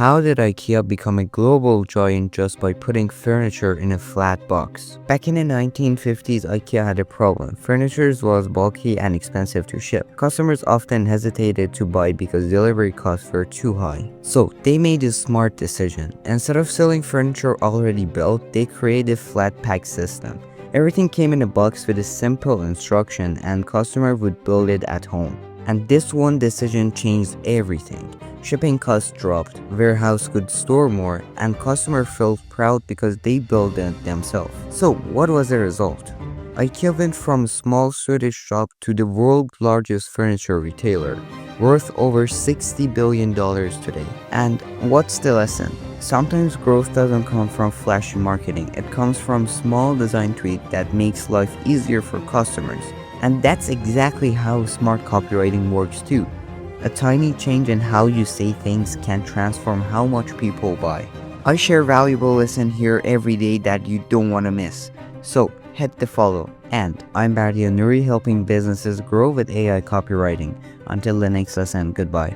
How did IKEA become a global giant just by putting furniture in a flat box? Back in the 1950s, IKEA had a problem. Furniture was bulky and expensive to ship. Customers often hesitated to buy because delivery costs were too high. So they made a smart decision. Instead of selling furniture already built, they created a flat pack system. Everything came in a box with a simple instruction and customer would build it at home. And this one decision changed everything. Shipping costs dropped, warehouse could store more, and customer felt proud because they built it themselves. So what was the result? IKEA went from a small Swedish shop to the world's largest furniture retailer, worth over $60 billion today. And what's the lesson? Sometimes growth doesn't come from flashy marketing, it comes from small design tweaks that makes life easier for customers. And that's exactly how smart copywriting works too. A tiny change in how you say things can transform how much people buy. I share valuable lessons here every day that you don't want to miss. So hit the follow. And I'm NOORI, helping businesses grow with AI copywriting. Until the next lesson, goodbye.